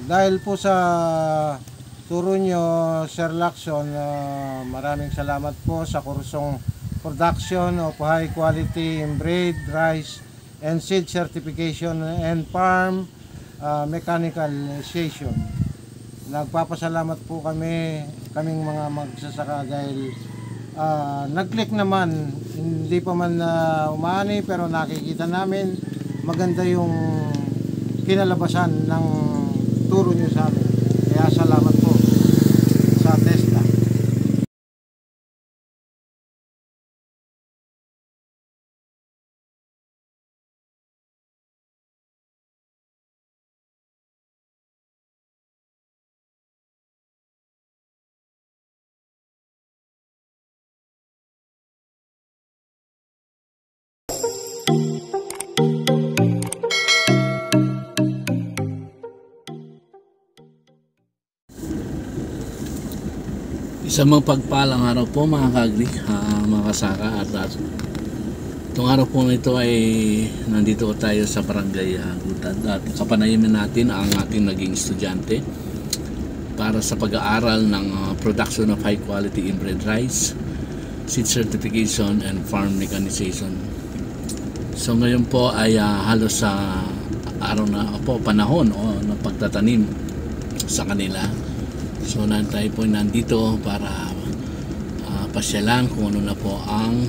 Dahil po sa turo nyo, Sir Lacson, maraming salamat po sa kursong Production of High Quality Inbred Rice and Seed Certification and Farm Mechanization. Nagpapasalamat po kaming mga magsasaka dahil nag-click naman, hindi pa man umaani pero nakikita namin maganda yung kinalabasan ng turo nyo sa amin. Kaya salamat po sa Tesla. Isang mapagpalang araw po mga kaagri, mga kasaka, at itong araw po na ito ay nandito tayo sa barangay Gutad at kapanayamin natin ang ating naging estudyante para sa pag-aaral ng production of high quality inbred rice, seed certification and farm mechanization. So ngayon po ay halos sa araw na po panahon ng pagtatanim sa kanila. So tayo po nandito para pasyalan kung ano na po ang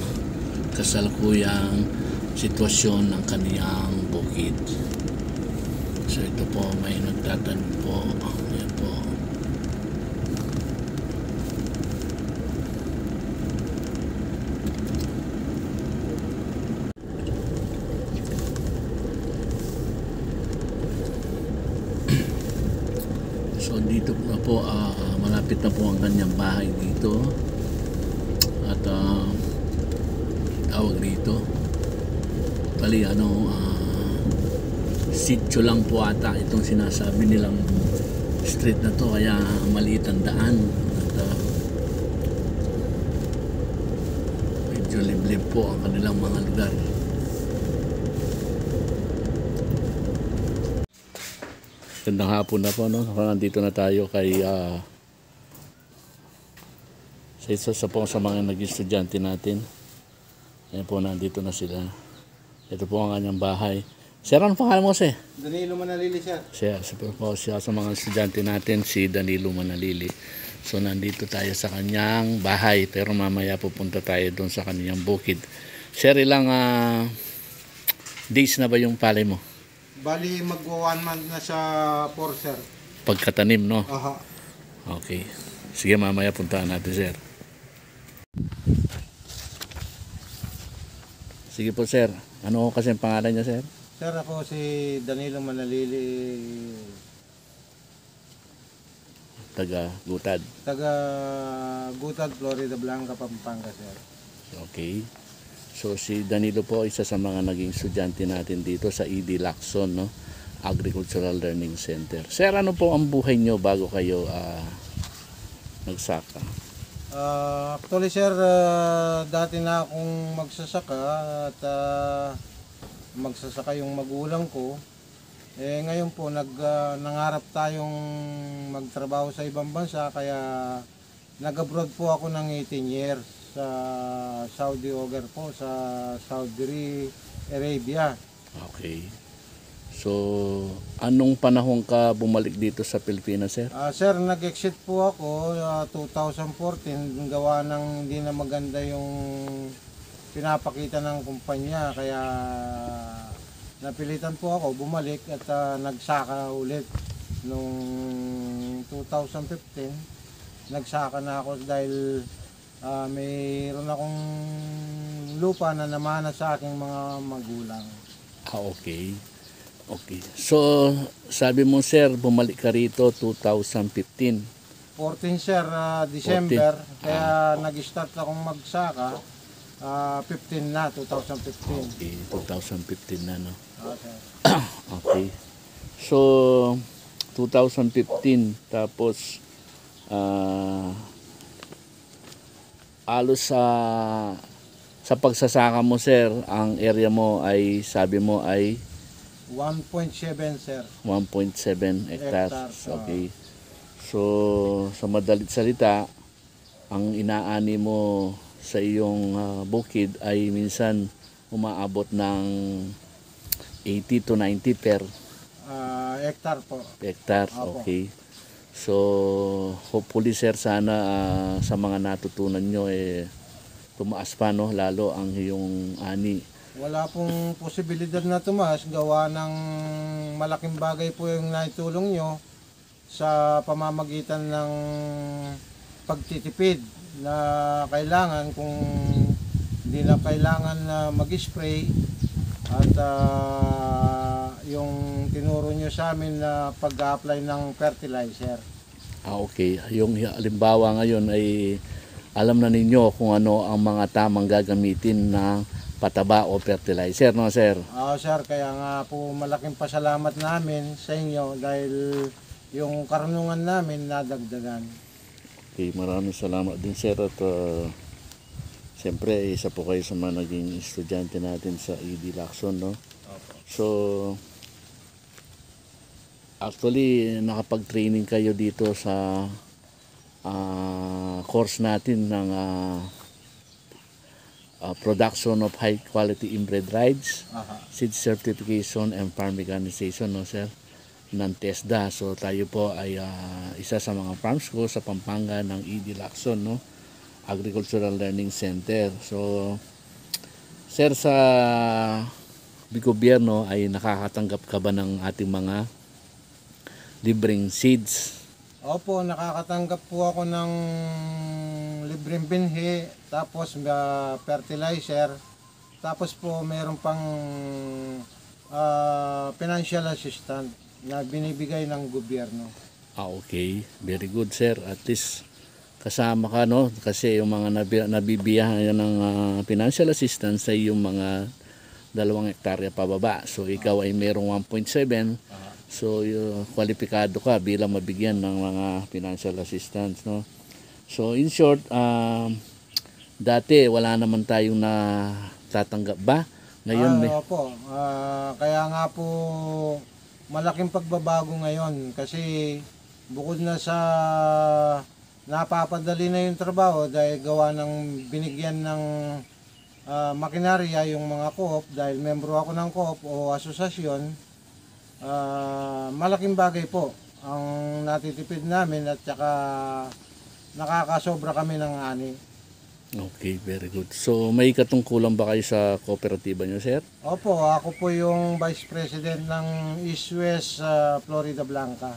kasalukuyang sitwasyon ng kaniyang bukid. So ito po may nagtatanim po. Ayan po. So dito na po malapit na po ang kanyang bahay dito at tawag dito bali sitio lang po ata itong sinasabi nilang street na to, kaya maliit ang daan at medyo liblib po ang kanilang mga lugar. Gandang hapon na po, no? Nandito na tayo kay sa isa sa mga naging estudyante natin. Ayan po, nandito na sila. Ito po ang kanyang bahay. Sir, ano pangalan mo, sir? Danilo Manalili, sir. Siya sa mga estudyante natin, si Danilo Manalili. So nandito tayo sa kanyang bahay, pero mamaya pupunta tayo doon sa kanyang bukid. Sir, ilang days na ba yung palay mo? Bali, magwa 1 month na sa 4, sir. Pagkatanim, no? Aha. Okay. Sige, mamaya puntahan natin, sir. Sige po, sir. Ano kasi ang pangalan niya, sir? Sir, ako si Danilo Manalili, Taga Gutad. taga Gutad, Florida Blanca, Pampanga, sir. Okay. So si Danilo po isa sa mga naging estudyante natin dito sa E.D. Lacson, no? Agricultural Learning Center. Sir, ano po ang buhay nyo bago kayo nagsaka? Actually, sir, dati na akong magsasaka at magsasaka yung magulang ko. Ngayon po nangarap tayong magtrabaho sa ibang bansa, kaya nag-abroad po ako ng 18 years sa Saudi po, sa Saudi Arabia. Okay. So, anong panahon ka bumalik dito sa Pilipinas, sir? Sir, nag-exit po ako 2014, gawa ng hindi na maganda yung pinapakita ng kumpanya, kaya napilitan po ako bumalik at nagsaka ulit noong 2015. Nagsaka na ako dahil mayroon akong lupa na namana sa aking mga magulang. Okay. Okay. So, sabi mo, sir, bumalik ka rito 2015. 14, sir, December. 14. Kaya nag-start akong magsaka 15 na, 2015. Okay, 2015 na, no? Okay. Okay. So, 2015, tapos alos sa pagsasaka mo, sir, ang area mo ay, sabi mo, ay 1.7 sir. 1.7 hectares. Hectares, Okay. So, sa madalit salita, ang inaani mo sa iyong bukid ay minsan umaabot ng 80 to 90 per Hectare po. hectare. Apo. Okay. So, hopefully sir, sana sa mga natutunan nyo tumaas pa no, lalo ang iyong ani. Wala pong posibilidad na tumaas gawa ng malaking bagay po yung naitulong nyo sa pamamagitan ng pagtitipid na kailangan kung hindi na kailangan na mag-spray at yung tinuro nyo sa amin na pag-apply ng fertilizer. Okay. Yung halimbawa ngayon ay alam na ninyo kung ano ang mga tamang gagamitin na pataba o fertilizer, no sir? Sir, kaya nga po malaking pasalamat namin sa inyo dahil yung karunungan namin nadagdagan. Okay, maraming salamat din sir at siyempre isa po kayo sa mga naging estudyante natin sa ED Lacson, no? So actually nakapag-training kayo dito sa course natin ng production of high quality inbred rides, seed certification and farm mechanization, no sir, ng TESDA. So tayo po ay isa sa mga farm school sa Pampanga ng ED Lacson, no, Agricultural Learning Center. So sir, sa gobyerno ay nakakatanggap ka ba ng ating mga libreng seeds? Opo, nakakatanggap po ako ng libreng binhi, tapos fertilizer, tapos po meron pang financial assistance na binibigay ng gobyerno. Okay. Very good sir. At least kasama ka, no? Kasi yung mga nabibiyahan ng financial assistance ay yung mga 2 hektarya pababa. So ikaw ay merong 1.7. So kwalipikado ka bilang mabigyan ng mga financial assistance, no? So in short, dati wala naman tayong natatanggap ba? Ngayon Opo. Kaya nga po malaking pagbabago ngayon kasi bukod na sa napapadali na yung trabaho dahil gawa ng binigyan ng makinarya yung mga co-op, dahil membro ako ng co-op o asosasyon. Malaking bagay po ang natitipid namin at saka nakakasobra kami ng ani. Okay, very good. So may katungkulan ba kayo sa kooperatiba nyo, sir? Opo, ako po yung Vice President ng East West Florida Blanca.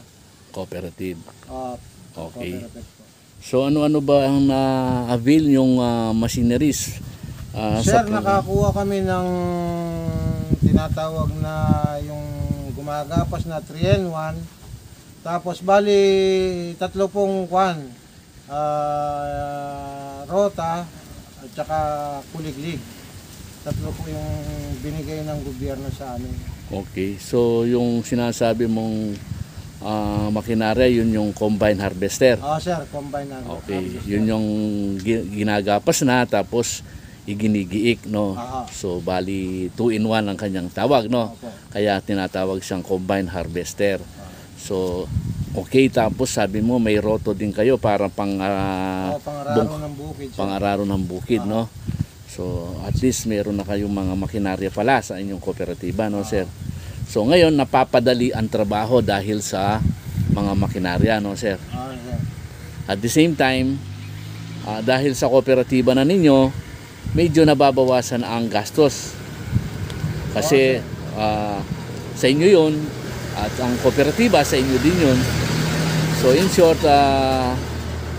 Cooperative. Okay. Cooperative po. So ano-ano ba ang na-avail yung machineries? Sir, nakakuha kami ng tinatawag na yung gumagapas na 3-in-1. Tapos bali 3 pong rota at saka kuliglig. 3 po yung binigay ng gobyerno sa amin. Okay. So yung sinasabi mong makinarya, yun yung combine harvester. Sir, combine harvester. Okay. Yun yung ginagapas na tapos iginigiik, no? So bali 2-in-1 ang kanyang tawag, no? Kaya tinatawag siyang combine harvester. So okay, tapos sabi mo may roto din kayo para pangararo ng bukid. Pangararo ng bukid, no? So at least meron na kayong mga makinarya pala sa inyong kooperatiba, no, sir? So ngayon napapadali ang trabaho dahil sa mga makinarya, no, sir? Sir. At the same time, dahil sa kooperatiba na ninyo, medyo nababawasan ang gastos. Kasi sa inyo yun, at ang kooperatiba sa inyo din yun. So in short,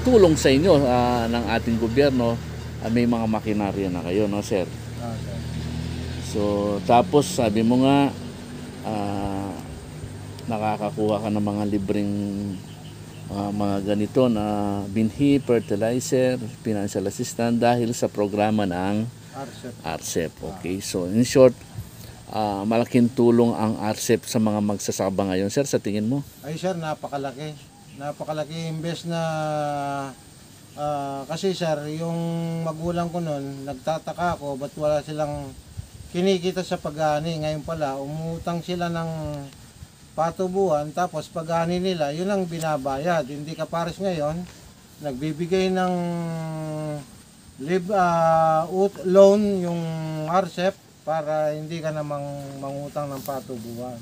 tulong sa inyo ng ating gobyerno, may mga makinarya na kayo, no, sir? Sir. So tapos sabi mo nga, nakakakuha ka ng mga libreng mga ganito na binhi, fertilizer, financial assistance dahil sa programa ng RCEP. Okay, so in short, malaking tulong ang RCEP sa mga magsasaka ngayon, sir, sa tingin mo? Ay sir, napakalaki. Napakalaki imbes na kasi sir, yung magulang ko noon, nagtataka ako ba't wala silang kinikita sa pag-ani. Ngayon pala, umutang sila ng patubuhan, tapos pag-ani nila, yun ang binabayad. Hindi ka pares ngayon, nagbibigay ng loan yung RCEP para hindi ka namang mangutang ng patubuhan.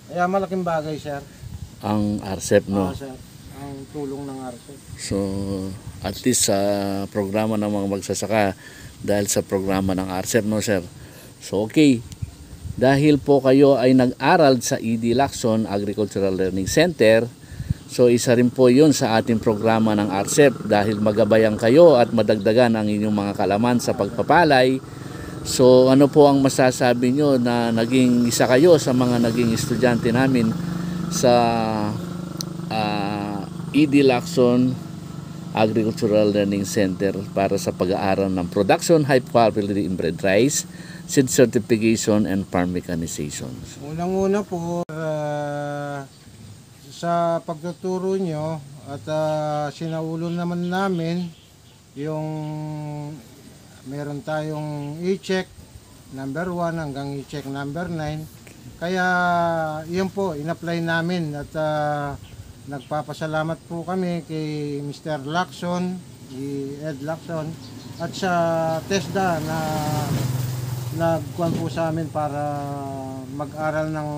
Kaya malaking bagay, sir. Ang RCEP, no? Sir, ang tulong ng RCEP. So, at least sa programa ng mga magsasaka, dahil sa programa ng RCEP, no, sir? So, okay. Dahil po kayo ay nag-aral sa ED Lacson Agricultural Learning Center, so isa rin po yun sa ating programa ng RCEP dahil magabayan kayo at madagdagan ang inyong mga kalaman sa pagpapalay. So, ano po ang masasabi nyo na naging isa kayo sa mga naging estudyante namin sa ED Lacson Agricultural Learning Center para sa pag-aaral ng Production High Quality Inbred Rice, Seed Certification, and Farm Mechanization. Unang-una po, sa pagtuturo nyo at sinaulo naman namin yung meron tayong e-check number 1 hanggang e-check number 9. Kaya yun po, in-apply namin at nagpapasalamat po kami kay Mr. Lacson, Ed Lacson, at sa TESDA na nagkuhan po sa amin para mag-aral ng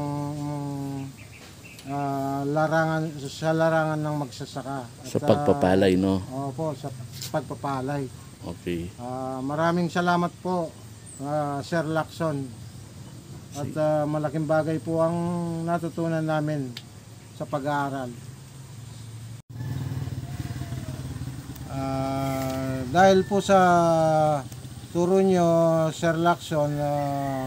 larangan ng magsasaka. At, Sa pagpapalay, no? Opo, sa pagpapalay. Okay. Maraming salamat po, Sir Lacson. At malaking bagay po ang natutunan namin sa pag-aaral. Dahil po sa turo nyo, Sir Lacson,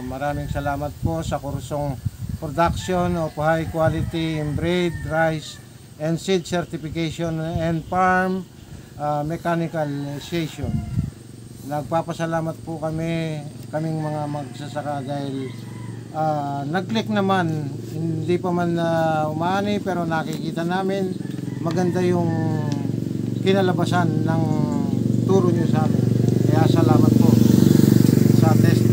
maraming salamat po sa kursong Production of High Quality Inbred Rice and Seed Certification and Farm Mechanization. Nagpapasalamat po kaming mga magsasaka dahil nag-click naman, hindi pa man umani pero nakikita namin maganda yung kinalabasan ng turo nyo sa amin. Kaya salamat po sa test